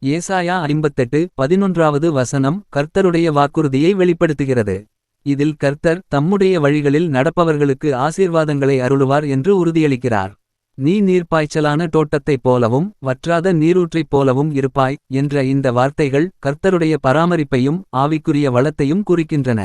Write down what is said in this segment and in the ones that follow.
ஏசாயா 58:11வது வசனம் கர்த்தருடைய வாக்குறுதியை வெளிப்படுத்துகிறது. இதில் கர்த்தர் தம்முடைய வழிகளில் நடப்பவர்களுக்கு ஆசீர்வாதங்களை அருளுவார் என்று உறுதியளிக்கிறார். நீ நீர்ப்பாய்ச்சலான தோட்டத்தைப் போலவும் வற்றாத நீரூற்றைப் போலவும் இருப்பாய் என்ற இந்த வார்த்தைகள் கர்த்தருடைய பராமரிப்பையும் ஆவிக்குரிய வளத்தையும் குறிக்கின்றன.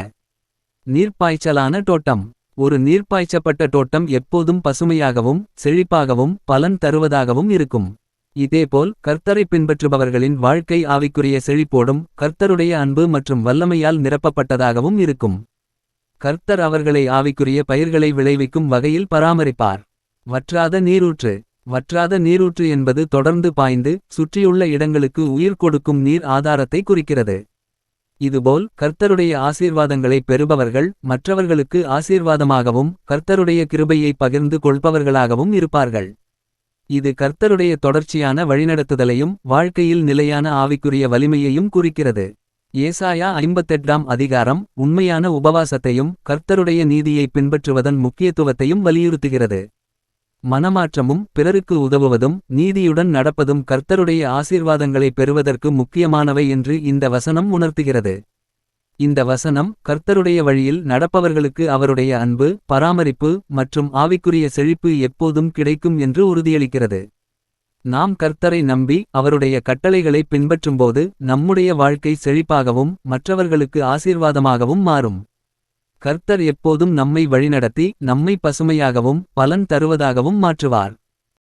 நீர்ப்பாய்ச்சலான தோட்டம். ஒரு நீர்ப்பாய்ச்சப்பட்ட தோட்டம் எப்போதும் பசுமையாகவும் செழிப்பாகவும் பலன் தருவதாகவும் இருக்கும். இதேபோல் கர்த்தரை பின்பற்றுபவர்களின் வாழ்க்கை ஆவிக்குரிய செழிப்போடும் கர்த்தருடைய அன்பு மற்றும் வல்லமையால் நிரப்பப்பட்டதாகவும் இருக்கும். கர்த்தர் அவர்களை ஆவிக்குரிய பயிர்களை விளைவிக்கும் வகையில் பராமரிப்பார். வற்றாத நீரூற்று. வற்றாத நீரூற்று என்பது தொடர்ந்து பாய்ந்து சுற்றியுள்ள இடங்களுக்கு உயிர் கொடுக்கும் நீர் ஆதாரத்தை குறிக்கிறது. இதுபோல் கர்த்தருடைய ஆசீர்வாதங்களை பெறுபவர்கள் மற்றவர்களுக்கு ஆசீர்வாதமாகவும் கர்த்தருடைய கிருபையை பகிர்ந்து கொள்பவர்களாகவும் இருப்பார்கள். இது கர்த்தருடைய தொடர்ச்சியான வழிநடத்துதலையும் வாழ்க்கையில் நிலையான ஆவிக்குரிய வலிமையையும் குறிக்கிறது. ஏசாயா 58ஆம் அதிகாரம் உண்மையான உபவாசத்தையும் கர்த்தருடைய நீதியை பின்பற்றுவதன் முக்கியத்துவத்தையும் வலியுறுத்துகிறது. மனமாற்றமும் பிறருக்கு உதவுவதும் நீதியுடன் நடப்பதும் கர்த்தருடைய ஆசீர்வாதங்களை பெறுவதற்கு முக்கியமானவை என்று இந்த வசனம் உணர்த்துகிறது. இந்த வசனம் கர்த்தருடைய வழியில் நடப்பவர்களுக்கு அவருடைய அன்பு, பராமரிப்பு மற்றும் ஆவிக்குரிய செழிப்பு எப்போதும் கிடைக்கும் என்று உறுதியளிக்கிறது. நாம் கர்த்தரை நம்பி அவருடைய கட்டளைகளை பின்பற்றும்போது நம்முடைய வாழ்க்கை செழிப்பாகவும் மற்றவர்களுக்கு ஆசீர்வாதமாகவும் மாறும். கர்த்தர் எப்போதும் நம்மை வழிநடத்தி நம்மை பசுமையாகவும் பலன் தருவதாகவும் மாற்றுவார்.